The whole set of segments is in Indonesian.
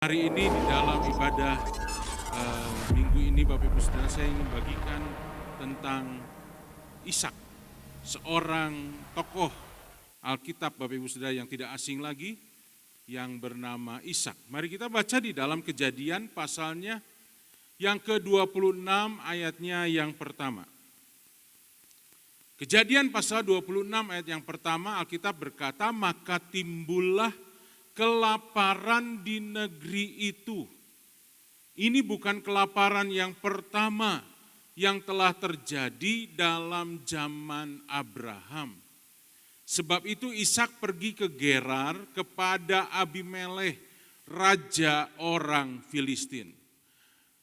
Hari ini di dalam ibadah minggu ini Bapak Ibu Saudara, saya ingin bagikan tentang Ishak, seorang tokoh Alkitab Bapak Ibu Saudara yang tidak asing lagi, yang bernama Ishak. Mari kita baca di dalam Kejadian pasalnya yang ke-26 ayatnya yang pertama. Kejadian pasal 26 ayat yang pertama, Alkitab berkata, maka timbullah kelaparan di negeri itu. Ini bukan kelaparan yang pertama yang telah terjadi dalam zaman Abraham. Sebab itu Ishak pergi ke Gerar kepada Abimelekh, raja orang Filistin.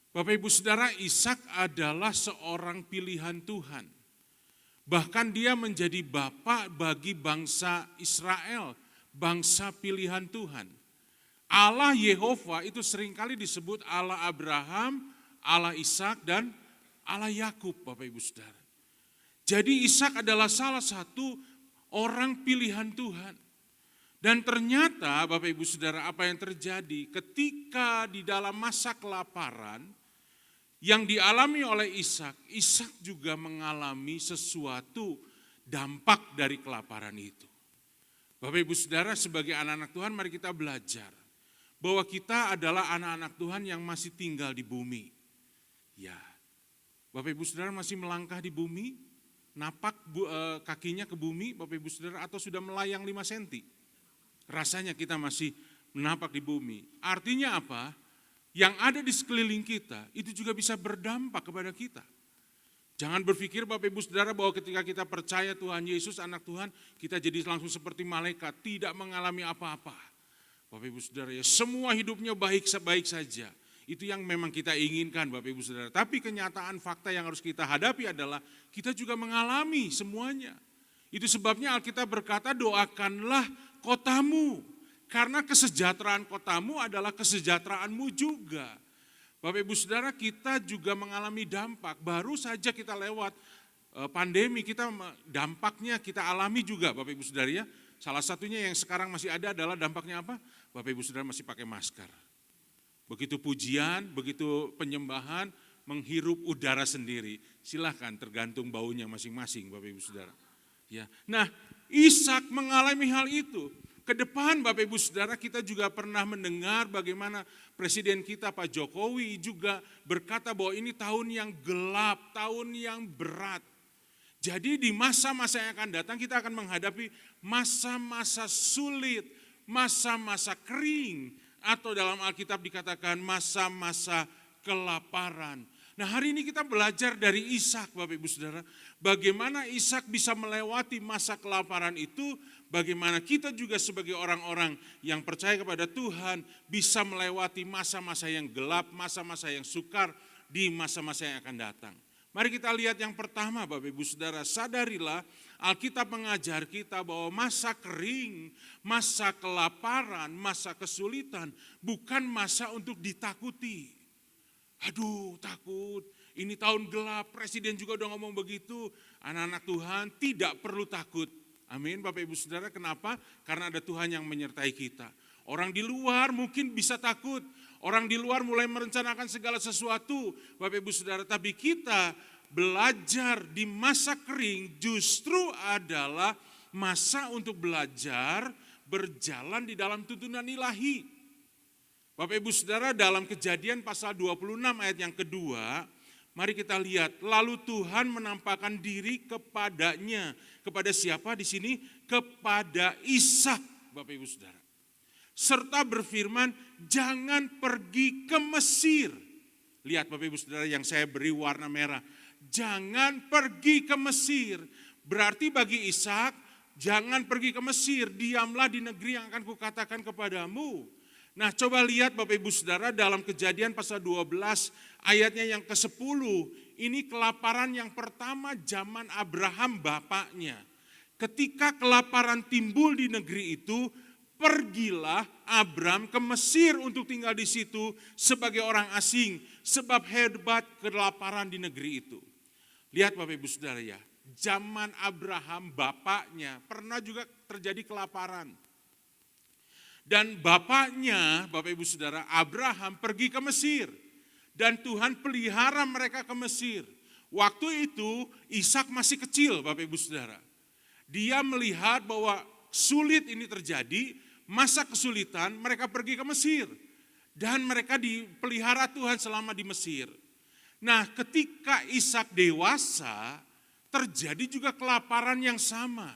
Bapak Ibu Saudara, Ishak adalah seorang pilihan Tuhan. Bahkan dia menjadi bapak bagi bangsa Israel, bangsa pilihan Tuhan. Allah Yehova itu seringkali disebut Allah Abraham, Allah Ishak, dan Allah Yakub, Bapak Ibu Saudara. Jadi Ishak adalah salah satu orang pilihan Tuhan. Dan ternyata Bapak Ibu Saudara, apa yang terjadi ketika di dalam masa kelaparan yang dialami oleh Ishak, Ishak juga mengalami sesuatu dampak dari kelaparan itu. Bapak Ibu Saudara, sebagai anak-anak Tuhan, mari kita belajar bahwa kita adalah anak-anak Tuhan yang masih tinggal di bumi. Ya, Bapak Ibu Saudara masih melangkah di bumi, napak kakinya ke bumi, Bapak Ibu Saudara, atau sudah melayang 5 senti. Rasanya kita masih menapak di bumi. Artinya apa? Yang ada di sekeliling kita itu juga bisa berdampak kepada kita. Jangan berpikir Bapak Ibu Saudara bahwa ketika kita percaya Tuhan Yesus anak Tuhan, kita jadi langsung seperti malaikat, tidak mengalami apa-apa. Bapak Ibu Saudara, ya semua hidupnya baik-baik saja. Itu yang memang kita inginkan Bapak Ibu Saudara. Tapi kenyataan fakta yang harus kita hadapi adalah kita juga mengalami semuanya. Itu sebabnya Alkitab berkata, doakanlah kotamu. Karena kesejahteraan kotamu adalah kesejahteraanmu juga. Bapak Ibu Saudara, kita juga mengalami dampak. Baru saja kita lewat pandemi, dampaknya kita alami juga Bapak Ibu Saudara ya. Salah satunya yang sekarang masih ada adalah dampaknya apa? Bapak Ibu Saudara masih pakai masker. Begitu pujian, begitu penyembahan, menghirup udara sendiri. Silahkan tergantung baunya masing-masing Bapak Ibu Saudara. Ya. Nah, Ishak mengalami hal itu. Ke depan Bapak Ibu Saudara, kita juga pernah mendengar bagaimana Presiden kita Pak Jokowi juga berkata bahwa ini tahun yang gelap, tahun yang berat. Jadi di masa-masa yang akan datang kita akan menghadapi masa-masa sulit, masa-masa kering, atau dalam Alkitab dikatakan masa-masa kelaparan. Nah, hari ini kita belajar dari Ishak Bapak Ibu Saudara, bagaimana Ishak bisa melewati masa kelaparan itu, bagaimana kita juga sebagai orang-orang yang percaya kepada Tuhan bisa melewati masa-masa yang gelap, masa-masa yang sukar di masa-masa yang akan datang. Mari kita lihat yang pertama Bapak Ibu Saudara, sadarilah Alkitab mengajar kita bahwa masa kering, masa kelaparan, masa kesulitan bukan masa untuk ditakuti. Aduh takut, ini tahun gelap, presiden juga udah ngomong begitu. Anak-anak Tuhan tidak perlu takut. Amin Bapak Ibu Saudara, kenapa? Karena ada Tuhan yang menyertai kita. Orang di luar mungkin bisa takut, orang di luar mulai merencanakan segala sesuatu Bapak Ibu Saudara. Tapi kita belajar di masa kering justru adalah masa untuk belajar berjalan di dalam tuntunan ilahi. Bapak Ibu Saudara, dalam Kejadian pasal 26 ayat yang kedua, mari kita lihat, lalu Tuhan menampakkan diri kepadanya. Kepada siapa di sini? Kepada Ishak, Bapak Ibu Saudara. Serta berfirman, jangan pergi ke Mesir. Lihat Bapak Ibu Saudara yang saya beri warna merah. Jangan pergi ke Mesir. Berarti bagi Ishak, jangan pergi ke Mesir, diamlah di negeri yang akan kukatakan kepadamu. Nah, coba lihat Bapak Ibu Saudara dalam Kejadian pasal 12 ayatnya yang ke-10. Ini kelaparan yang pertama zaman Abraham bapaknya. Ketika kelaparan timbul di negeri itu, pergilah Abram ke Mesir untuk tinggal di situ sebagai orang asing. Sebab hebat kelaparan di negeri itu. Lihat Bapak Ibu Saudara ya, zaman Abraham bapaknya pernah juga terjadi kelaparan. Dan bapaknya, Bapak Ibu Saudara, Abraham pergi ke Mesir. Dan Tuhan pelihara mereka ke Mesir. Waktu itu Ishak masih kecil, Bapak Ibu Saudara. Dia melihat bahwa sulit ini terjadi, masa kesulitan, mereka pergi ke Mesir. Dan mereka dipelihara Tuhan selama di Mesir. Nah, ketika Ishak dewasa, terjadi juga kelaparan yang sama.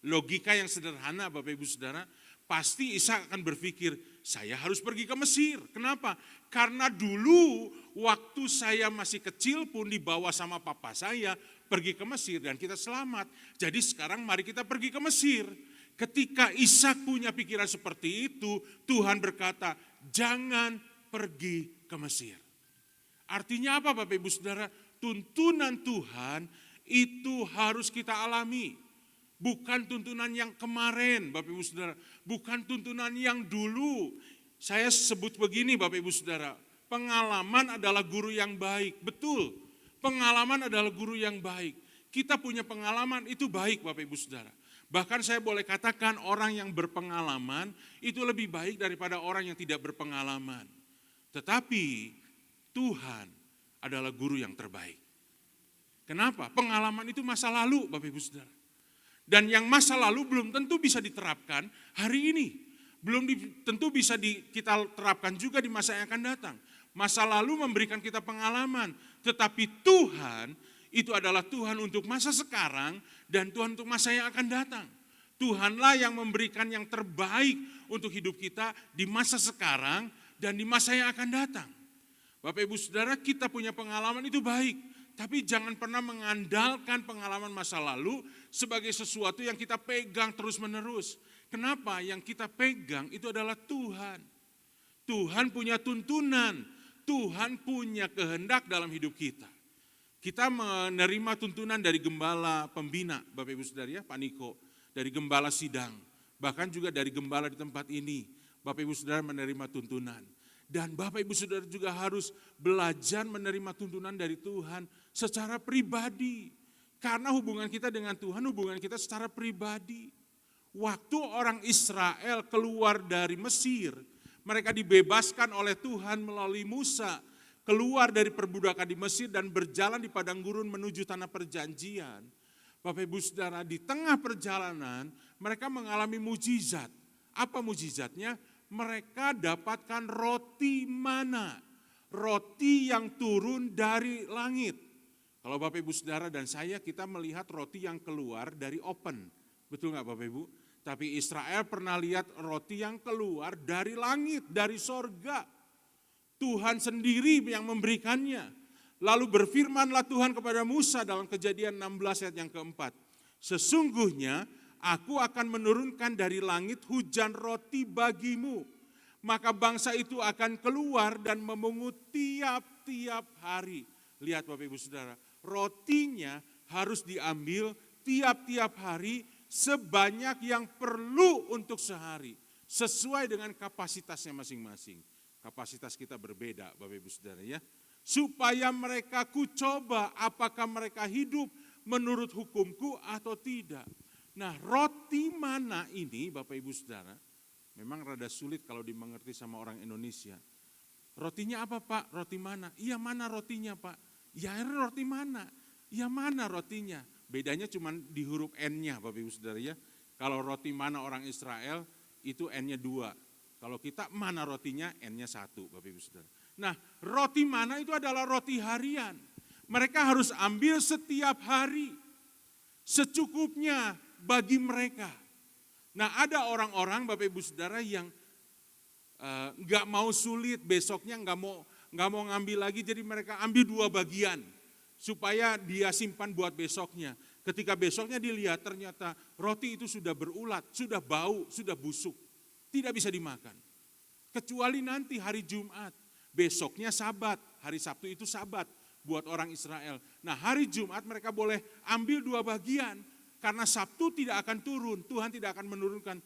Logika yang sederhana, Bapak Ibu Saudara, pasti Ishak akan berpikir, saya harus pergi ke Mesir. Kenapa? Karena dulu waktu saya masih kecil pun dibawa sama papa saya pergi ke Mesir dan kita selamat. Jadi sekarang mari kita pergi ke Mesir. Ketika Ishak punya pikiran seperti itu, Tuhan berkata, jangan pergi ke Mesir. Artinya apa Bapak Ibu Saudara? Tuntunan Tuhan itu harus kita alami. Bukan tuntunan yang kemarin Bapak Ibu Saudara. Bukan tuntunan yang dulu. Saya sebut begini Bapak Ibu Saudara. Pengalaman adalah guru yang baik. Betul, pengalaman adalah guru yang baik. Kita punya pengalaman itu baik Bapak Ibu Saudara. Bahkan saya boleh katakan orang yang berpengalaman itu lebih baik daripada orang yang tidak berpengalaman. Tetapi Tuhan adalah guru yang terbaik. Kenapa? Pengalaman itu masa lalu Bapak Ibu Saudara. Dan yang masa lalu belum tentu bisa diterapkan hari ini. Belum tentu bisa kita terapkan juga di masa yang akan datang. Masa lalu memberikan kita pengalaman. Tetapi Tuhan itu adalah Tuhan untuk masa sekarang dan Tuhan untuk masa yang akan datang. Tuhanlah yang memberikan yang terbaik untuk hidup kita di masa sekarang dan di masa yang akan datang. Bapak Ibu Saudara, kita punya pengalaman itu baik. Tapi jangan pernah mengandalkan pengalaman masa lalu sebagai sesuatu yang kita pegang terus-menerus. Kenapa? Yang kita pegang itu adalah Tuhan. Tuhan punya tuntunan, Tuhan punya kehendak dalam hidup kita. Kita menerima tuntunan dari gembala pembina, Bapak Ibu Saudara ya, Pak Niko, dari gembala sidang, bahkan juga dari gembala di tempat ini, Bapak Ibu Saudara menerima tuntunan. Dan Bapak Ibu Saudara juga harus belajar menerima tuntunan dari Tuhan secara pribadi. Karena hubungan kita dengan Tuhan, hubungan kita secara pribadi. Waktu orang Israel keluar dari Mesir, mereka dibebaskan oleh Tuhan melalui Musa. Keluar dari perbudakan di Mesir dan berjalan di padang gurun menuju tanah perjanjian. Bapak Ibu Saudara, di tengah perjalanan mereka mengalami mujizat. Apa mujizatnya? Mereka dapatkan roti mana, roti yang turun dari langit. Kalau Bapak Ibu Saudara dan saya, kita melihat roti yang keluar dari oven. Betul nggak Bapak Ibu? Tapi Israel pernah lihat roti yang keluar dari langit, dari sorga. Tuhan sendiri yang memberikannya. Lalu berfirmanlah Tuhan kepada Musa dalam Kejadian 16 ayat yang keempat. Sesungguhnya aku akan menurunkan dari langit hujan roti bagimu. Maka bangsa itu akan keluar dan memungut tiap-tiap hari. Lihat Bapak Ibu Saudara, rotinya harus diambil tiap-tiap hari sebanyak yang perlu untuk sehari. Sesuai dengan kapasitasnya masing-masing. Kapasitas kita berbeda Bapak Ibu Saudara ya. Supaya mereka kucoba apakah mereka hidup menurut hukumku atau tidak. Nah, roti mana ini Bapak Ibu Saudara, memang rada sulit kalau dimengerti sama orang Indonesia. Rotinya apa Pak? Roti mana? Iya mana rotinya Pak? Ya roti mana? Iya mana rotinya? Bedanya cuma di huruf N-nya Bapak Ibu Saudara ya. Kalau roti mana orang Israel itu N-nya 2. Kalau kita mana rotinya N-nya 1 Bapak Ibu Saudara. Nah, roti mana itu adalah roti harian. Mereka harus ambil setiap hari. Secukupnya bagi mereka. Nah, ada orang-orang Bapak Ibu Saudara yang nggak mau sulit, besoknya nggak mau ngambil lagi, jadi mereka ambil 2 bagian supaya dia simpan buat besoknya. Ketika besoknya dilihat ternyata roti itu sudah berulat, sudah bau, sudah busuk, tidak bisa dimakan. Kecuali nanti hari Jumat, besoknya Sabat, hari Sabtu itu Sabat buat orang Israel. Nah, hari Jumat mereka boleh ambil 2 bagian. Karena Sabtu tidak akan turun, Tuhan tidak akan menurunkan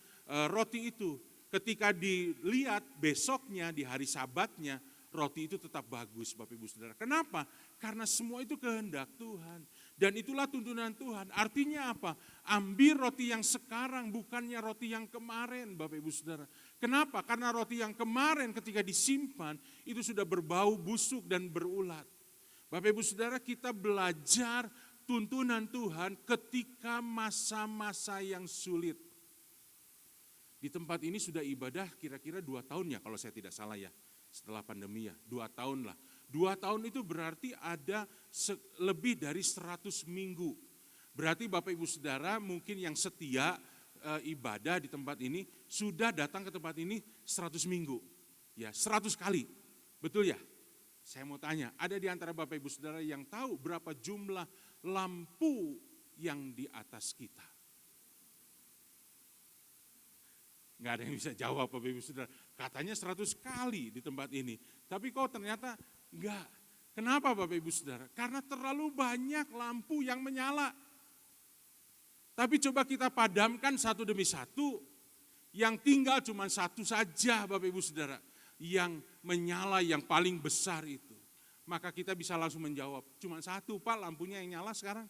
roti itu. Ketika dilihat besoknya di hari Sabatnya, roti itu tetap bagus Bapak Ibu Saudara. Kenapa? Karena semua itu kehendak Tuhan. Dan itulah tuntunan Tuhan. Artinya apa? Ambil roti yang sekarang, bukannya roti yang kemarin Bapak Ibu Saudara. Kenapa? Karena roti yang kemarin ketika disimpan itu sudah berbau busuk dan berulat. Bapak Ibu Saudara, kita belajar tuntunan Tuhan ketika masa-masa yang sulit. Di tempat ini sudah ibadah kira-kira 2 tahun ya kalau saya tidak salah ya. Setelah pandemi ya, 2 tahun lah. 2 tahun itu berarti ada lebih dari 100 minggu. Berarti Bapak Ibu Saudara mungkin yang setia ibadah di tempat ini sudah datang ke tempat ini 100 minggu. Ya, 100 kali. Betul ya? Saya mau tanya, ada di antara Bapak Ibu Saudara yang tahu berapa jumlah lampu yang di atas kita? Nggak ada yang bisa jawab Bapak Ibu Saudara. Katanya 100 kali di tempat ini. Tapi kok ternyata enggak. Kenapa Bapak Ibu Saudara? Karena terlalu banyak lampu yang menyala. Tapi coba kita padamkan satu demi satu. Yang tinggal cuma satu saja Bapak Ibu Saudara. Yang menyala yang paling besar itu. Maka kita bisa langsung menjawab. Cuma satu Pak lampunya yang nyala sekarang.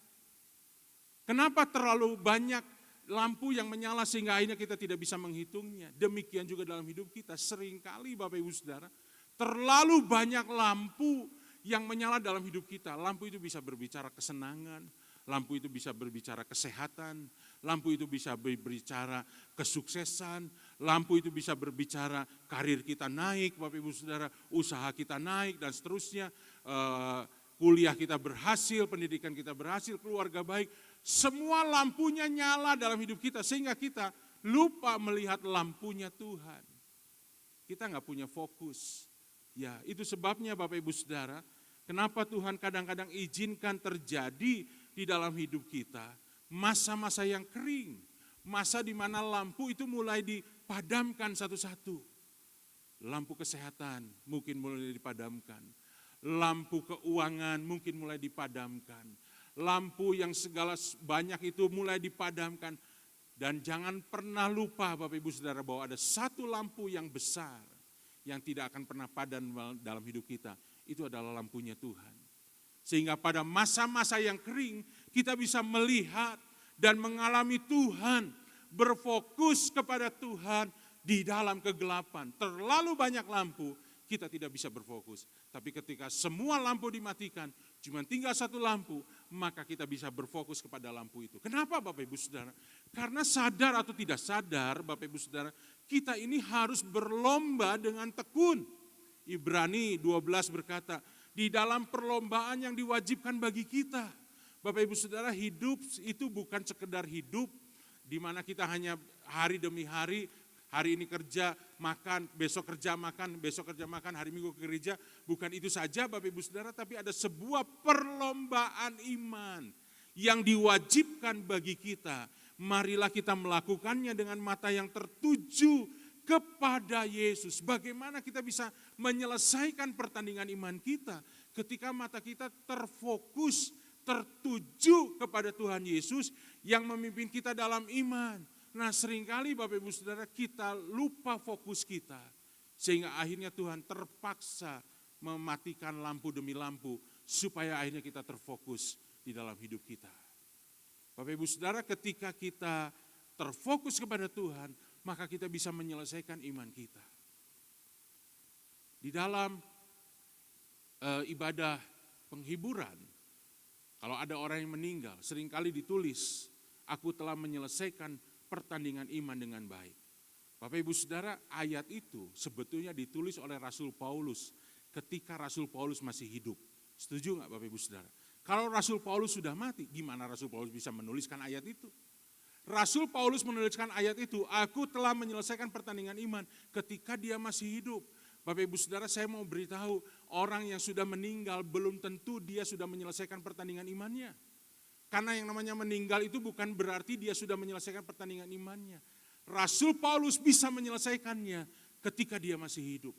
Kenapa terlalu banyak lampu yang menyala sehingga akhirnya kita tidak bisa menghitungnya. Demikian juga dalam hidup kita. Seringkali Bapak Ibu Saudara, terlalu banyak lampu yang menyala dalam hidup kita. Lampu itu bisa berbicara kesenangan, lampu itu bisa berbicara kesehatan, lampu itu bisa berbicara kesuksesan, lampu itu bisa berbicara karir kita naik, Bapak Ibu Saudara, usaha kita naik dan seterusnya, kuliah kita berhasil, pendidikan kita berhasil, keluarga baik. Semua lampunya nyala dalam hidup kita sehingga kita lupa melihat lampunya Tuhan. Kita nggak punya fokus. Ya, itu sebabnya Bapak Ibu Saudara, kenapa Tuhan kadang-kadang izinkan terjadi di dalam hidup kita masa-masa yang kering, masa di mana lampu itu mulai dipadamkan satu-satu. Lampu kesehatan mungkin mulai dipadamkan, lampu keuangan mungkin mulai dipadamkan, lampu yang segala banyak itu mulai dipadamkan. Dan jangan pernah lupa Bapak Ibu Saudara bahwa ada satu lampu yang besar yang tidak akan pernah padam dalam hidup kita. Itu adalah lampunya Tuhan. Sehingga pada masa-masa yang kering kita bisa melihat dan mengalami Tuhan, berfokus kepada Tuhan di dalam kegelapan. Terlalu banyak lampu, kita tidak bisa berfokus. Tapi ketika semua lampu dimatikan, cuma tinggal satu lampu, maka kita bisa berfokus kepada lampu itu. Kenapa Bapak Ibu Saudara? Karena sadar atau tidak sadar Bapak Ibu Saudara, kita ini harus berlomba dengan tekun. Ibrani 12 berkata, di dalam perlombaan yang diwajibkan bagi kita. Bapak Ibu Saudara, hidup itu bukan sekedar hidup, di mana kita hanya hari demi hari, hari ini kerja, makan, besok kerja, makan, hari Minggu ke gereja. Bukan itu saja Bapak Ibu Saudara, tapi ada sebuah perlombaan iman yang diwajibkan bagi kita. Marilah kita melakukannya dengan mata yang tertuju kepada Yesus. Bagaimana kita bisa menyelesaikan pertandingan iman kita ketika mata kita terfokus, tertuju kepada Tuhan Yesus yang memimpin kita dalam iman. Nah seringkali Bapak Ibu Saudara kita lupa fokus kita. Sehingga akhirnya Tuhan terpaksa mematikan lampu demi lampu supaya akhirnya kita terfokus di dalam hidup kita. Bapak Ibu Saudara ketika kita terfokus kepada Tuhan maka kita bisa menyelesaikan iman kita. Di dalam ibadah penghiburan, kalau ada orang yang meninggal seringkali ditulis, aku telah menyelesaikan pertandingan iman dengan baik. Bapak Ibu Saudara, ayat itu sebetulnya ditulis oleh Rasul Paulus ketika Rasul Paulus masih hidup. Setuju nggak Bapak Ibu Saudara? Kalau Rasul Paulus sudah mati, gimana Rasul Paulus bisa menuliskan ayat itu? Rasul Paulus menuliskan ayat itu, aku telah menyelesaikan pertandingan iman ketika dia masih hidup. Bapak Ibu Saudara, saya mau beritahu, orang yang sudah meninggal belum tentu dia sudah menyelesaikan pertandingan imannya. Karena yang namanya meninggal itu bukan berarti dia sudah menyelesaikan pertandingan imannya. Rasul Paulus bisa menyelesaikannya ketika dia masih hidup.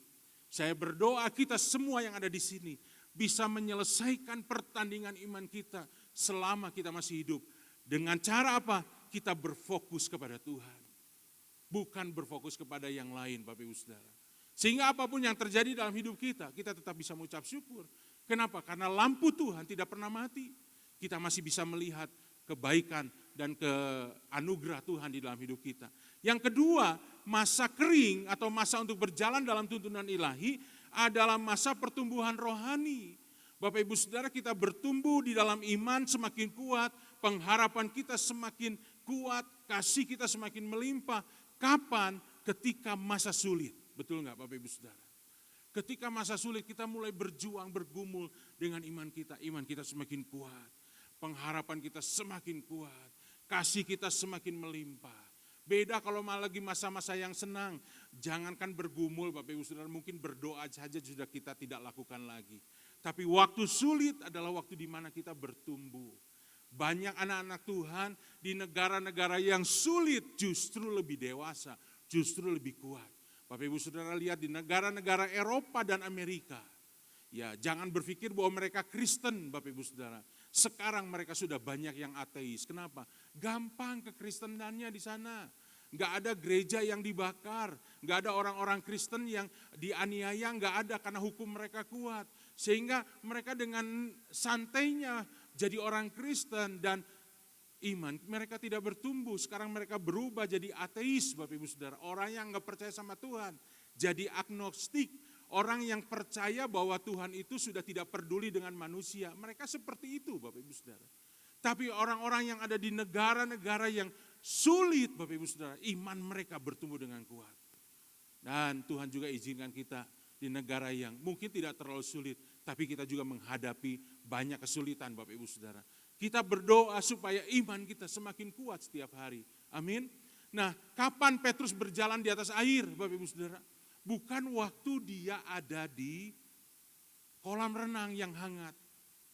Saya berdoa kita semua yang ada di sini bisa menyelesaikan pertandingan iman kita selama kita masih hidup. Dengan cara apa? Kita berfokus kepada Tuhan. Bukan berfokus kepada yang lain Bapak Ibu Saudara. Sehingga apapun yang terjadi dalam hidup kita, kita tetap bisa mengucap syukur. Kenapa? Karena lampu Tuhan tidak pernah mati. Kita masih bisa melihat kebaikan dan anugerah Tuhan di dalam hidup kita. Yang kedua, masa kering atau masa untuk berjalan dalam tuntunan ilahi adalah masa pertumbuhan rohani. Bapak Ibu Saudara, kita bertumbuh di dalam iman semakin kuat, pengharapan kita semakin kuat, kasih kita semakin melimpah. Kapan? Ketika masa sulit. Betul enggak Bapak Ibu Saudara? Ketika masa sulit kita mulai berjuang, bergumul dengan iman kita semakin kuat. Pengharapan kita semakin kuat, kasih kita semakin melimpah. Beda kalau malah lagi masa-masa yang senang, jangankan bergumul Bapak Ibu Saudara, mungkin berdoa saja sudah kita tidak lakukan lagi. Tapi waktu sulit adalah waktu di mana kita bertumbuh. Banyak anak-anak Tuhan di negara-negara yang sulit justru lebih dewasa, justru lebih kuat. Bapak Ibu Saudara lihat di negara-negara Eropa dan Amerika. Ya, jangan berpikir bahwa mereka Kristen Bapak Ibu Saudara. Sekarang mereka sudah banyak yang ateis. Kenapa? Gampang kekristenannya di sana. Enggak ada gereja yang dibakar, enggak ada orang-orang Kristen yang dianiaya, enggak ada karena hukum mereka kuat. Sehingga mereka dengan santainya jadi orang Kristen dan iman mereka tidak bertumbuh. Sekarang mereka berubah jadi ateis Bapak Ibu Saudara. Orang yang enggak percaya sama Tuhan jadi agnostik. Orang yang percaya bahwa Tuhan itu sudah tidak peduli dengan manusia. Mereka seperti itu Bapak Ibu Saudara. Tapi orang-orang yang ada di negara-negara yang sulit Bapak Ibu Saudara, iman mereka bertumbuh dengan kuat. Dan Tuhan juga izinkan kita di negara yang mungkin tidak terlalu sulit, tapi kita juga menghadapi banyak kesulitan Bapak Ibu Saudara. Kita berdoa supaya iman kita semakin kuat setiap hari. Amin. Nah, kapan Petrus berjalan di atas air Bapak Ibu Saudara? Bukan waktu dia ada di kolam renang yang hangat.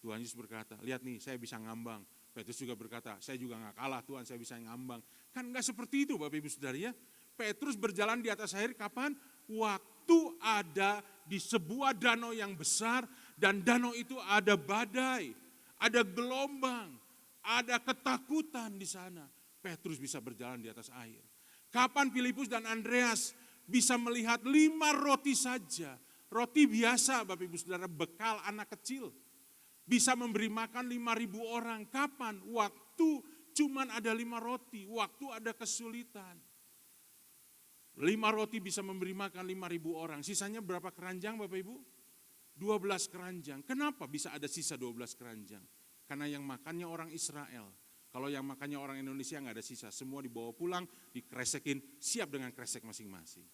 Tuhan Yesus berkata, lihat nih saya bisa ngambang. Petrus juga berkata, saya juga gak kalah Tuhan, saya bisa ngambang. Kan gak seperti itu Bapak Ibu Saudara ya. Petrus berjalan di atas air kapan? Waktu ada di sebuah danau yang besar dan danau itu ada badai, ada gelombang, ada ketakutan di sana. Petrus bisa berjalan di atas air. Kapan Filipus dan Andreas bisa melihat 5 roti saja, roti biasa Bapak Ibu Saudara, bekal anak kecil. Bisa memberi makan 5.000 orang. Kapan? Waktu cuman ada 5 roti, waktu ada kesulitan. 5 roti bisa memberi makan 5.000 orang. Sisanya berapa keranjang Bapak Ibu? 12 keranjang. Kenapa bisa ada sisa 12 keranjang? Karena yang makannya orang Israel. Kalau yang makannya orang Indonesia nggak ada sisa, semua dibawa pulang, dikresekin, siap dengan kresek masing-masing.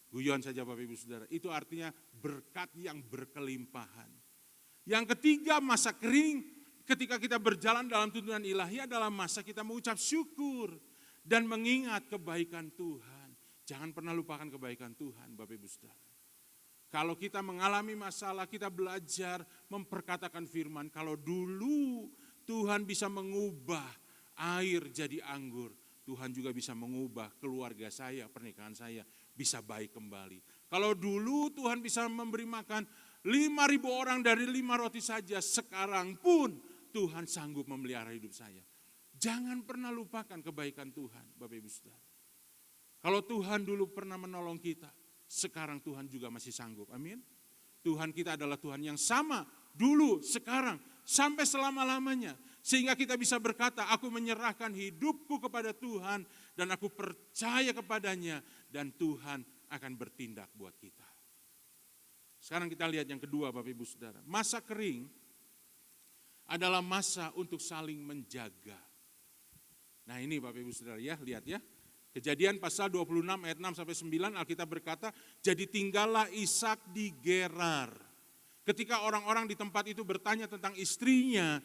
Guyon saja Bapak Ibu Saudara, itu artinya berkat yang berkelimpahan. Yang ketiga, masa kering, ketika kita berjalan dalam tuntunan ilahi adalah masa kita mengucap syukur dan mengingat kebaikan Tuhan. Jangan pernah lupakan kebaikan Tuhan Bapak Ibu Saudara. Kalau kita mengalami masalah, kita belajar memperkatakan firman, kalau dulu Tuhan bisa mengubah air jadi anggur. Tuhan juga bisa mengubah keluarga saya, pernikahan saya bisa baik kembali. Kalau dulu Tuhan bisa memberi makan 5.000 orang dari 5 roti saja, sekarang pun Tuhan sanggup memelihara hidup saya. Jangan pernah lupakan kebaikan Tuhan, Bapak Ibu Saudara. Kalau Tuhan dulu pernah menolong kita, sekarang Tuhan juga masih sanggup. Amin. Tuhan kita adalah Tuhan yang sama dulu, sekarang, sampai selama-lamanya. Sehingga kita bisa berkata, aku menyerahkan hidupku kepada Tuhan dan aku percaya kepadanya dan Tuhan akan bertindak buat kita. Sekarang kita lihat yang kedua Bapak Ibu Saudara. Masa kering adalah masa untuk saling menjaga. Nah ini Bapak Ibu Saudara ya, lihat ya. Kejadian pasal 26 ayat 6 sampai 9 Alkitab berkata, jadi tinggallah Ishak di Gerar. Ketika orang-orang di tempat itu bertanya tentang istrinya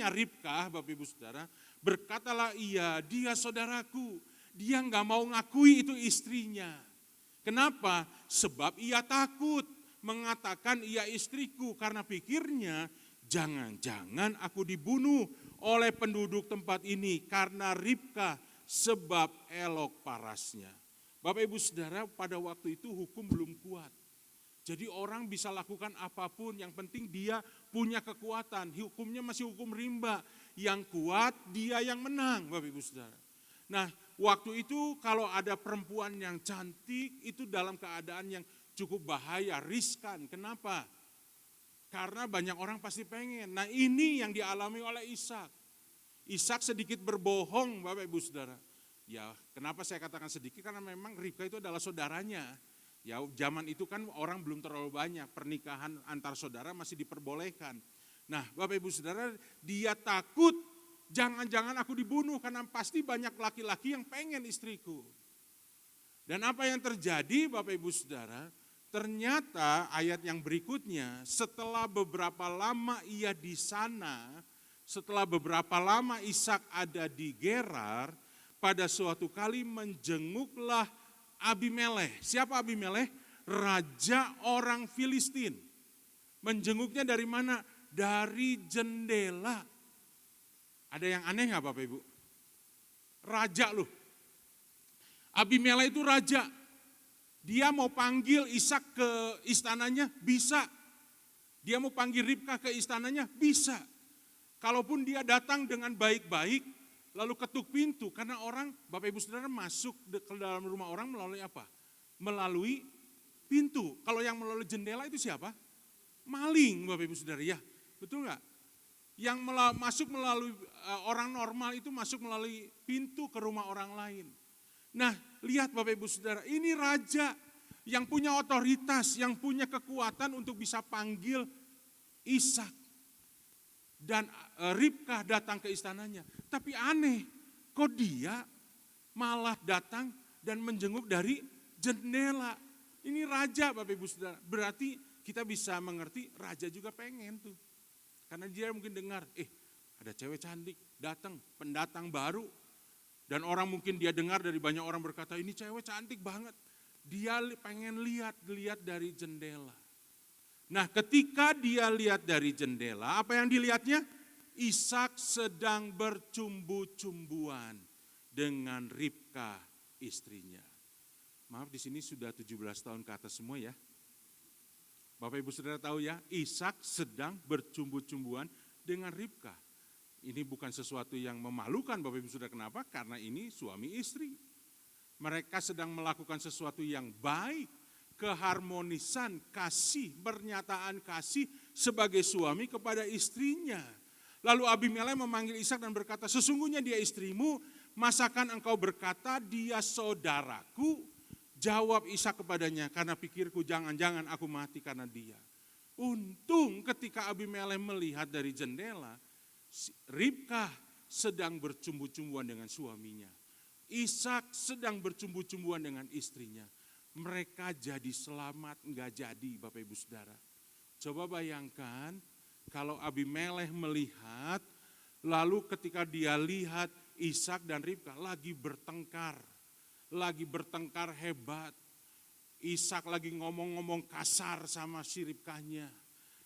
Ribkah, Bapak Ibu Saudara, berkatalah ia, dia saudaraku, dia nggak mau ngakui itu istrinya. Kenapa? Sebab ia takut mengatakan ia istriku, karena pikirnya jangan-jangan aku dibunuh oleh penduduk tempat ini karena Ribkah sebab elok parasnya. Bapak Ibu Saudara, pada waktu itu hukum belum kuat. Jadi orang bisa lakukan apapun, yang penting dia punya kekuatan. Hukumnya masih hukum rimba, yang kuat dia yang menang Bapak Ibu Saudara. Nah waktu itu kalau ada perempuan yang cantik itu dalam keadaan yang cukup bahaya, riskan. Kenapa? Karena banyak orang pasti pengen. Nah ini yang dialami oleh Ishak. Ishak sedikit berbohong Bapak Ibu Saudara. Ya, kenapa saya katakan sedikit? Karena memang Ribka itu adalah saudaranya. Ya, zaman itu kan orang belum terlalu banyak, pernikahan antar saudara masih diperbolehkan. Nah, Bapak Ibu Saudara, dia takut jangan-jangan aku dibunuh karena pasti banyak laki-laki yang pengen istriku. Dan apa yang terjadi Bapak Ibu Saudara? Ternyata ayat yang berikutnya, setelah beberapa lama ia di sana, setelah beberapa lama Ishak ada di Gerar, pada suatu kali menjenguklah Abimelekh. Siapa Abimelekh? Raja orang Filistin. Menjenguknya dari mana? Dari jendela. Ada yang aneh nggak Bapak Ibu? Raja loh. Abimelekh itu raja. Dia mau panggil Ishak ke istananya, bisa. Dia mau panggil Ribka ke istananya, bisa. Kalaupun dia datang dengan baik-baik, lalu ketuk pintu, karena orang, Bapak Ibu Saudara masuk ke dalam rumah orang melalui apa? Melalui pintu. Kalau yang melalui jendela itu siapa? Maling Bapak Ibu Saudara, ya betul nggak? Yang masuk melalui orang normal itu masuk melalui pintu ke rumah orang lain. Nah, lihat Bapak Ibu Saudara, ini raja yang punya otoritas, yang punya kekuatan untuk bisa panggil Ishak. Dan Ribka datang ke istananya. Tapi aneh, kok dia malah datang dan menjenguk dari jendela. Ini raja Bapak Ibu Saudara. Berarti kita bisa mengerti raja juga pengen tuh. Karena dia mungkin dengar, ada cewek cantik datang, pendatang baru. Dan orang mungkin dia dengar dari banyak orang berkata, ini cewek cantik banget. Dia pengen lihat dari jendela. Nah, ketika dia lihat dari jendela, apa yang dilihatnya? Ishak sedang bercumbu-cumbuan dengan Ribka istrinya. Maaf, di sini sudah 17 tahun ke atas semua ya. Bapak Ibu Saudara tahu ya, Ishak sedang bercumbu-cumbuan dengan Ribka. Ini bukan sesuatu yang memalukan Bapak Ibu Saudara, kenapa? Karena ini suami istri. Mereka sedang melakukan sesuatu yang baik, keharmonisan kasih, pernyataan kasih sebagai suami kepada istrinya. Lalu Abimelekh memanggil Ishak dan berkata, sesungguhnya dia istrimu, masakan engkau berkata dia saudaraku? Jawab Ishak kepadanya, karena pikirku jangan-jangan aku mati karena dia. Untung ketika Abimelekh melihat dari jendela, Ribka sedang bercumbu-cumbuan dengan suaminya. Ishak sedang bercumbu-cumbuan dengan istrinya. Mereka jadi selamat, enggak jadi Bapak Ibu Saudara. Coba bayangkan kalau Abimelekh melihat, lalu ketika dia lihat Ishak dan Ribka lagi bertengkar hebat. Ishak lagi ngomong-ngomong kasar sama si Ribkanya.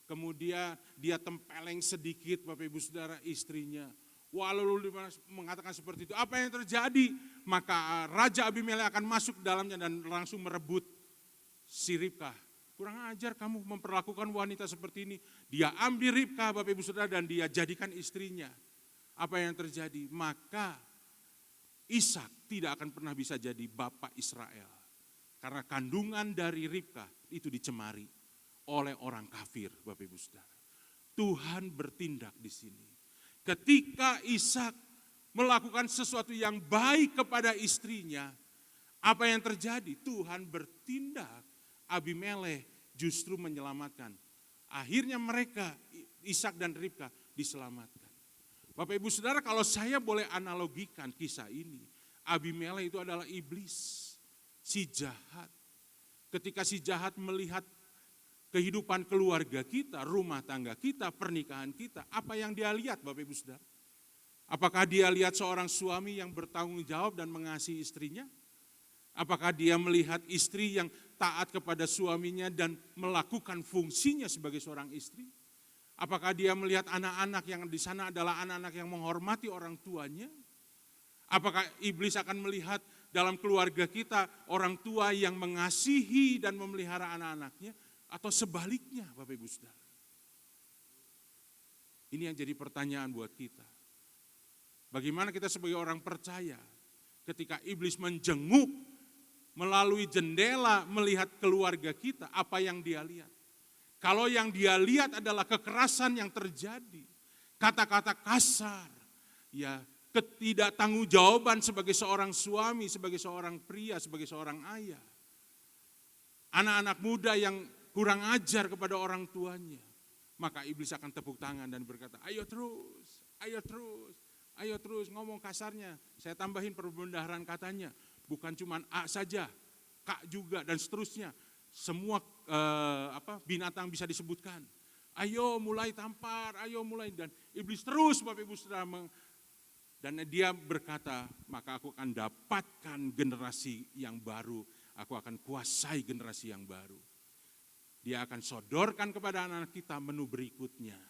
Kemudian dia tempeleng sedikit Bapak Ibu Saudara istrinya. Lalu mengatakan seperti itu, apa yang terjadi? Maka Raja Abimelekh akan masuk dalamnya dan langsung merebut si Ribka. Kurang ajar kamu memperlakukan wanita seperti ini. Dia ambil Ribka Bapak Ibu Saudara dan dia jadikan istrinya. Apa yang terjadi? Maka Ishak tidak akan pernah bisa jadi bapak Israel. Karena kandungan dari Ribka itu dicemari oleh orang kafir Bapak Ibu Saudara. Tuhan bertindak di sini. Ketika Ishak melakukan sesuatu yang baik kepada istrinya, apa yang terjadi? Tuhan bertindak, Abimelekh justru menyelamatkan. Akhirnya mereka, Ishak dan Ribka diselamatkan. Bapak Ibu Saudara, kalau saya boleh analogikan kisah ini, Abimelekh itu adalah iblis, si jahat. Ketika si jahat melihat kehidupan keluarga kita, rumah tangga kita, pernikahan kita, apa yang dia lihat Bapak Ibu Saudara? Apakah dia lihat seorang suami yang bertanggung jawab dan mengasihi istrinya? Apakah dia melihat istri yang taat kepada suaminya dan melakukan fungsinya sebagai seorang istri? Apakah dia melihat anak-anak yang di sana adalah anak-anak yang menghormati orang tuanya? Apakah iblis akan melihat dalam keluarga kita orang tua yang mengasihi dan memelihara anak-anaknya? Atau sebaliknya Bapak Ibu Saudara? Ini yang jadi pertanyaan buat kita. Bagaimana kita sebagai orang percaya ketika iblis menjenguk melalui jendela melihat keluarga kita, apa yang dia lihat? Kalau yang dia lihat adalah kekerasan yang terjadi, kata-kata kasar, ya Ketidaktanggungjawab sebagai seorang suami, sebagai seorang pria, sebagai seorang ayah. Anak-anak muda yang kurang ajar kepada orang tuanya. Maka iblis akan tepuk tangan dan berkata, ayo terus, ayo terus, ayo terus. Ngomong kasarnya, saya tambahin perbendaharaan katanya. Bukan cuma A saja, K juga dan seterusnya. Semua binatang bisa disebutkan. Ayo mulai tampar, ayo mulai. Dan iblis terus Bapak Ibu Saudara. Dan dia berkata, maka aku akan dapatkan generasi yang baru. Aku akan kuasai generasi yang baru. Dia akan sodorkan kepada anak-anak kita menu berikutnya.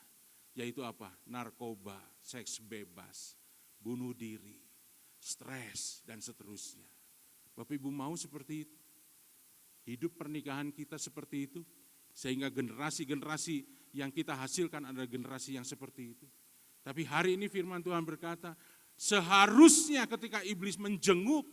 Yaitu apa? Narkoba, seks bebas, bunuh diri, stres, dan seterusnya. Bapak Ibu mau seperti itu? Hidup pernikahan kita seperti itu? Sehingga generasi-generasi yang kita hasilkan adalah generasi yang seperti itu. Tapi hari ini firman Tuhan berkata, seharusnya ketika iblis menjenguk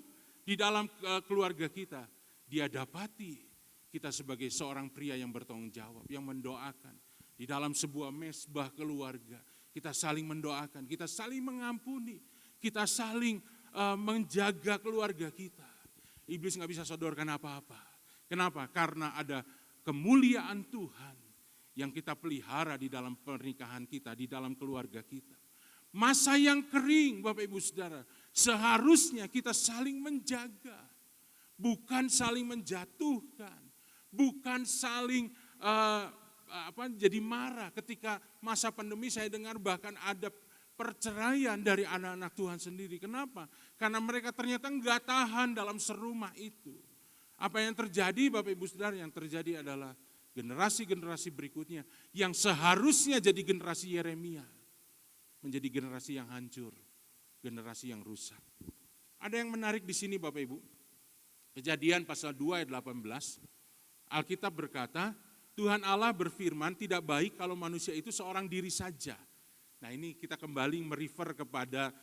di dalam keluarga kita, dia dapati kita sebagai seorang pria yang bertanggung jawab, yang mendoakan. Di dalam sebuah mesbah keluarga, kita saling mendoakan, kita saling mengampuni, kita saling menjaga keluarga kita. Iblis gak bisa sodorkan apa-apa. Kenapa? Karena ada kemuliaan Tuhan yang kita pelihara di dalam pernikahan kita, di dalam keluarga kita. Masa yang kering Bapak Ibu Saudara, seharusnya kita saling menjaga, bukan saling menjatuhkan, bukan saling jadi marah. Ketika masa pandemi saya dengar bahkan ada perceraian dari anak-anak Tuhan sendiri. Kenapa? Karena mereka ternyata enggak tahan dalam serumah itu. Apa yang terjadi Bapak Ibu Saudara? Yang terjadi adalah generasi-generasi berikutnya yang seharusnya jadi generasi Yeremia, menjadi generasi yang hancur, generasi yang rusak. Ada yang menarik di sini Bapak Ibu. Kejadian pasal 2 ayat 18, Alkitab berkata, Tuhan Allah berfirman tidak baik kalau manusia itu seorang diri saja. Nah ini kita kembali merefer kepada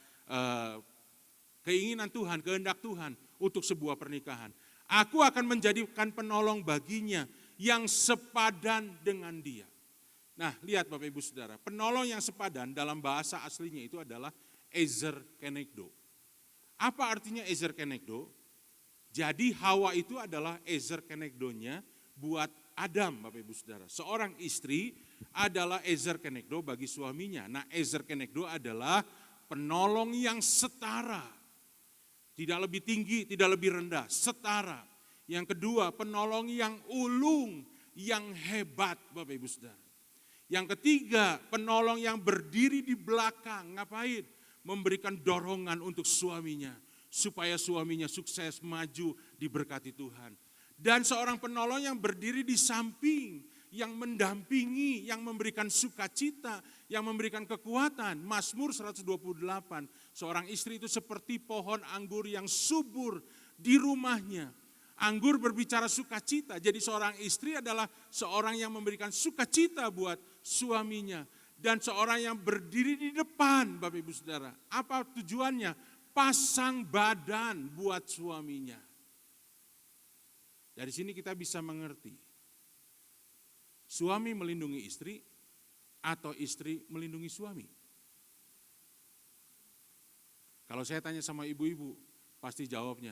keinginan Tuhan, kehendak Tuhan untuk sebuah pernikahan. Aku akan menjadikan penolong baginya yang sepadan dengan dia. Nah lihat Bapak Ibu Saudara, penolong yang sepadan dalam bahasa aslinya itu adalah Ezer Kenegdo. Apa artinya Ezer Kenegdo? Jadi Hawa itu adalah Ezer Kenegdonya buat Adam Bapak Ibu Saudara. Seorang istri adalah Ezer Kenegdo bagi suaminya. Nah Ezer Kenegdo adalah penolong yang setara. Tidak lebih tinggi, tidak lebih rendah, setara. Yang kedua, penolong yang ulung, yang hebat Bapak Ibu Saudara. Yang ketiga, penolong yang berdiri di belakang, ngapain? Memberikan dorongan untuk suaminya, supaya suaminya sukses, maju, diberkati Tuhan. Dan seorang penolong yang berdiri di samping, yang mendampingi, yang memberikan sukacita, yang memberikan kekuatan. Mazmur 128, seorang istri itu seperti pohon anggur yang subur di rumahnya. Anggur berbicara sukacita, jadi seorang istri adalah seorang yang memberikan sukacita buat suaminya. Dan seorang yang berdiri di depan Bapak Ibu Saudara. Apa tujuannya? Pasang badan buat suaminya. Dari sini kita bisa mengerti. Suami melindungi istri atau istri melindungi suami. Kalau saya tanya sama ibu-ibu, pasti jawabnya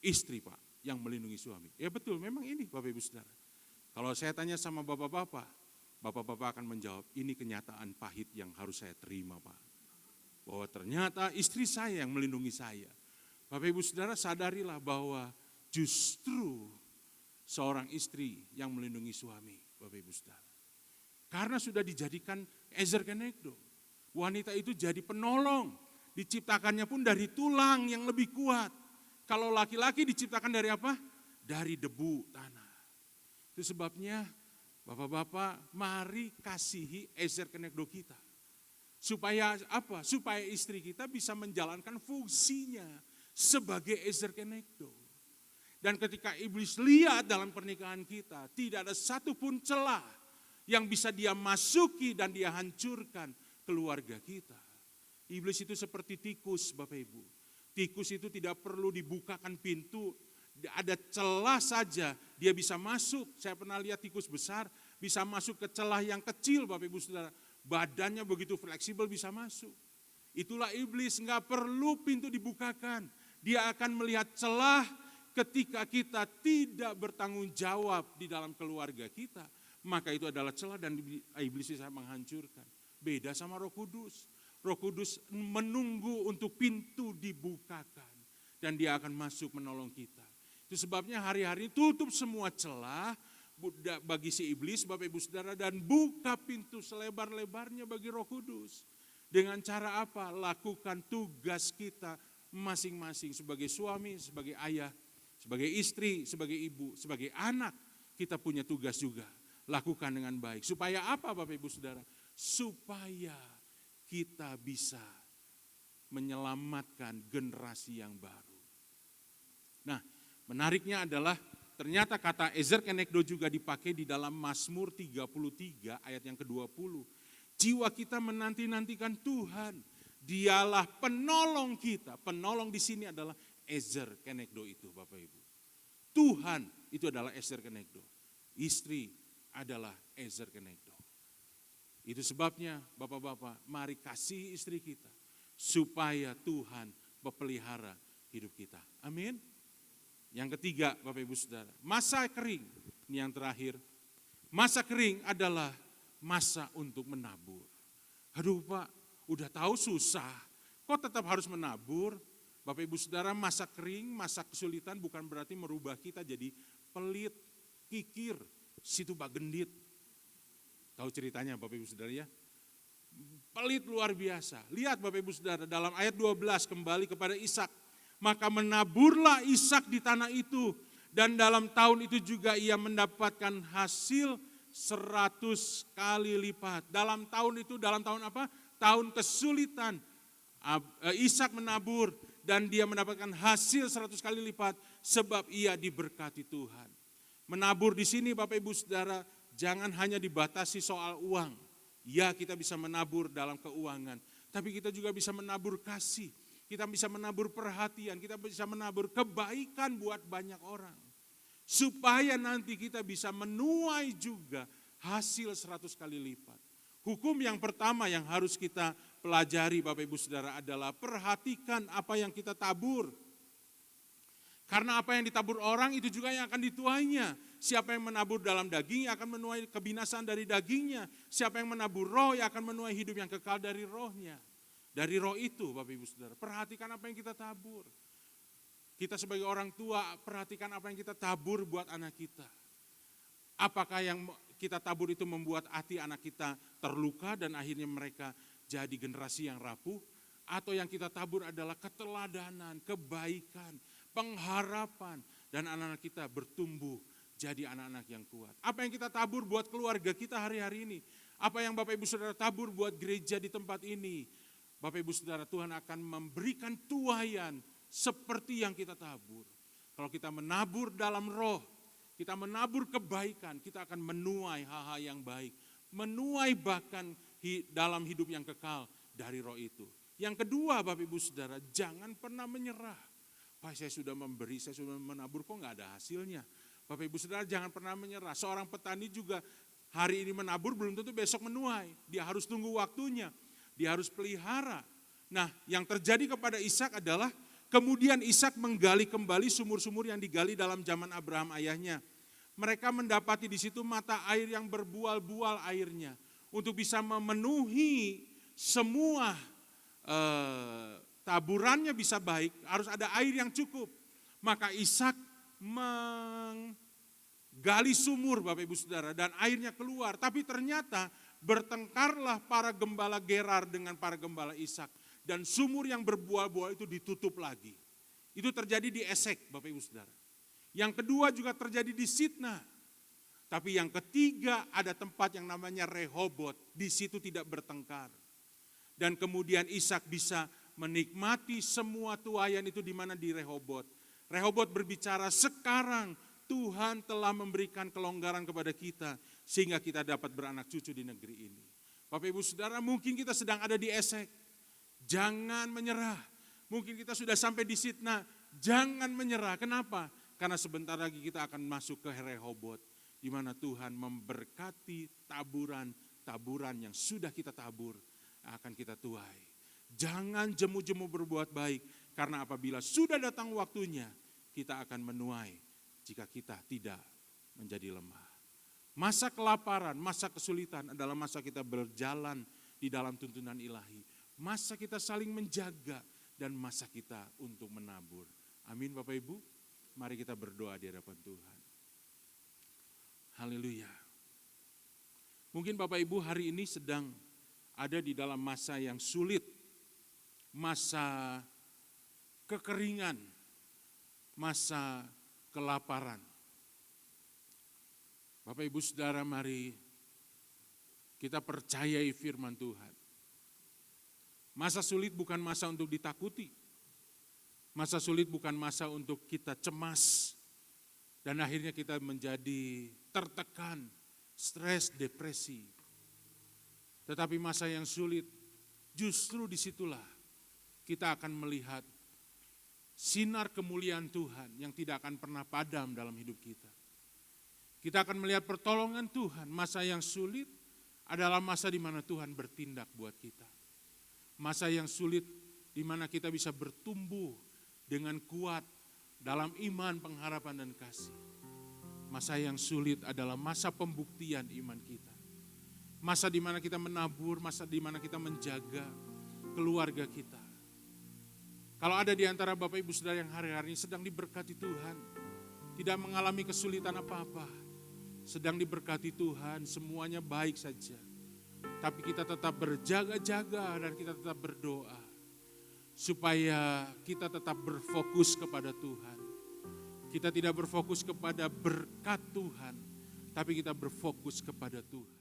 istri Pak yang melindungi suami. Ya betul, memang ini Bapak Ibu Saudara. Kalau saya tanya sama bapak-bapak, bapak-bapak akan menjawab, ini kenyataan pahit yang harus saya terima Pak. Bahwa ternyata istri saya yang melindungi saya. Bapak Ibu Saudara sadarilah bahwa justru seorang istri yang melindungi suami, Bapak Ibu Saudara. Karena sudah dijadikan Ezer Kenegdo. Wanita itu jadi penolong. Diciptakannya pun dari tulang yang lebih kuat. Kalau laki-laki diciptakan dari apa? Dari debu tanah. Itu sebabnya bapak-bapak mari kasihi Ezer Kenegdo kita. Supaya apa? Supaya istri kita bisa menjalankan fungsinya sebagai Ezer Kenegdo. Dan ketika iblis lihat dalam pernikahan kita, tidak ada satupun celah yang bisa dia masuki dan dia hancurkan keluarga kita. Iblis itu seperti tikus Bapak Ibu. Tikus itu tidak perlu dibukakan pintu, ada celah saja dia bisa masuk. Saya pernah lihat tikus besar bisa masuk ke celah yang kecil Bapak Ibu Saudara. Badannya begitu fleksibel bisa masuk. Itulah iblis, nggak perlu pintu dibukakan. Dia akan melihat celah ketika kita tidak bertanggung jawab di dalam keluarga kita. Maka itu adalah celah dan iblis bisa menghancurkan. Beda sama Roh Kudus. Roh Kudus menunggu untuk pintu dibukakan. Dan dia akan masuk menolong kita. Itu sebabnya hari-hari tutup semua celah bagi si iblis, Bapak Ibu Saudara, dan buka pintu selebar-lebarnya bagi Roh Kudus. Dengan cara apa? Lakukan tugas kita masing-masing sebagai suami, sebagai ayah, sebagai istri, sebagai ibu, sebagai anak. Kita punya tugas juga. Lakukan dengan baik. Supaya apa Bapak Ibu Saudara? Supaya kita bisa menyelamatkan generasi yang baru. Nah, menariknya adalah ternyata kata Ezer Kenegdo juga dipakai di dalam Mazmur 33 ayat yang ke-20. Jiwa kita menanti-nantikan Tuhan. Dialah penolong kita. Penolong di sini adalah Ezer Kenegdo itu Bapak Ibu. Tuhan itu adalah Ezer Kenegdo. Istri adalah Ezer Kenegdo. Itu sebabnya Bapak-bapak, mari kasih istri kita supaya Tuhan memelihara hidup kita. Amin. Yang ketiga Bapak Ibu Saudara, masa kering. Ini yang terakhir. Masa kering adalah masa untuk menabur. Aduh Pak, udah tahu susah, kok tetap harus menabur? Bapak Ibu Saudara, masa kering, masa kesulitan bukan berarti merubah kita jadi pelit, kikir, situ bagendit. Tahu ceritanya Bapak Ibu Saudara ya? Pelit luar biasa. Lihat Bapak Ibu Saudara dalam ayat 12 kembali kepada Ishak. Maka menaburlah Ishak di tanah itu. Dan dalam tahun itu juga ia mendapatkan hasil 100 kali lipat. Dalam tahun itu, dalam tahun apa? Tahun kesulitan. Ishak menabur dan dia mendapatkan hasil 100 kali lipat sebab ia diberkati Tuhan. Menabur di sini Bapak Ibu Saudara jangan hanya dibatasi soal uang. Ya, kita bisa menabur dalam keuangan, tapi kita juga bisa menabur kasih. Kita bisa menabur perhatian, kita bisa menabur kebaikan buat banyak orang. Supaya nanti kita bisa menuai juga hasil 100 kali lipat. Hukum yang pertama yang harus kita pelajari Bapak Ibu Saudara adalah perhatikan apa yang kita tabur. Karena apa yang ditabur orang itu juga yang akan dituainya. Siapa yang menabur dalam daging akan menuai kebinasaan dari dagingnya. Siapa yang menabur roh yang akan menuai hidup yang kekal dari rohnya. Dari roh itu Bapak Ibu Saudara, perhatikan apa yang kita tabur. Kita sebagai orang tua perhatikan apa yang kita tabur buat anak kita. Apakah yang kita tabur itu membuat hati anak kita terluka dan akhirnya mereka jadi generasi yang rapuh. Atau yang kita tabur adalah keteladanan, kebaikan, pengharapan. Dan anak-anak kita bertumbuh jadi anak-anak yang kuat. Apa yang kita tabur buat keluarga kita hari-hari ini. Apa yang Bapak Ibu Saudara tabur buat gereja di tempat ini. Bapak Ibu Saudara, Tuhan akan memberikan tuaian seperti yang kita tabur. Kalau kita menabur dalam roh, kita menabur kebaikan, kita akan menuai hal-hal yang baik. Menuai bahkan dalam hidup yang kekal dari roh itu. Yang kedua Bapak Ibu Saudara, jangan pernah menyerah. Pak, saya sudah memberi, saya sudah menabur, kok nggak ada hasilnya. Bapak Ibu Saudara jangan pernah menyerah. Seorang petani juga hari ini menabur belum tentu besok menuai. Dia harus tunggu waktunya. Dia harus pelihara. Nah, yang terjadi kepada Ishak adalah kemudian Ishak menggali kembali sumur-sumur yang digali dalam zaman Abraham ayahnya. Mereka mendapati di situ mata air yang berbual-bual airnya. Untuk bisa memenuhi semua taburannya bisa baik, harus ada air yang cukup. Maka Ishak menggali sumur Bapak Ibu Saudara dan airnya keluar. Tapi ternyata bertengkarlah para gembala Gerar dengan para gembala Ishak. Dan sumur yang berbuah-buah itu ditutup lagi. Itu terjadi di Esek Bapak Ibu Saudara. Yang kedua juga terjadi di Sitna. Tapi yang ketiga ada tempat yang namanya Rehobot. Di situ tidak bertengkar. Dan kemudian Ishak bisa menikmati semua tuaian itu di mana di Rehobot. Rehobot berbicara sekarang Tuhan telah memberikan kelonggaran kepada kita sehingga kita dapat beranak cucu di negeri ini. Bapak Ibu Saudara, mungkin kita sedang ada di Esek. Jangan menyerah. Mungkin kita sudah sampai di Sitna. Jangan menyerah. Kenapa? Karena sebentar lagi kita akan masuk ke Rehobot. Di mana Tuhan memberkati taburan-taburan yang sudah kita tabur akan kita tuai. Jangan jemu-jemu berbuat baik, karena apabila sudah datang waktunya, kita akan menuai jika kita tidak menjadi lemah. Masa kelaparan, masa kesulitan adalah masa kita berjalan di dalam tuntunan ilahi. Masa kita saling menjaga dan masa kita untuk menabur. Amin Bapak Ibu, mari kita berdoa di hadapan Tuhan. Haleluya. Mungkin Bapak Ibu hari ini sedang ada di dalam masa yang sulit, masa kekeringan, masa kelaparan. Bapak Ibu Saudara, mari kita percayai firman Tuhan. Masa sulit bukan masa untuk ditakuti. Masa sulit bukan masa untuk kita cemas. Dan akhirnya kita menjadi tertekan, stres, depresi. Tetapi masa yang sulit, justru disitulah kita akan melihat sinar kemuliaan Tuhan yang tidak akan pernah padam dalam hidup kita. Kita akan melihat pertolongan Tuhan. Masa yang sulit adalah masa di mana Tuhan bertindak buat kita. Masa yang sulit di mana kita bisa bertumbuh dengan kuat dalam iman, pengharapan, dan kasih. Masa yang sulit adalah masa pembuktian iman kita. Masa di mana kita menabur, masa di mana kita menjaga keluarga kita. Kalau ada di antara Bapak Ibu Saudara yang hari-hari ini sedang diberkati Tuhan, tidak mengalami kesulitan apa-apa, sedang diberkati Tuhan, semuanya baik saja. Tapi kita tetap berjaga-jaga dan kita tetap berdoa. Supaya kita tetap berfokus kepada Tuhan. Kita tidak berfokus kepada berkat Tuhan, tapi kita berfokus kepada Tuhan.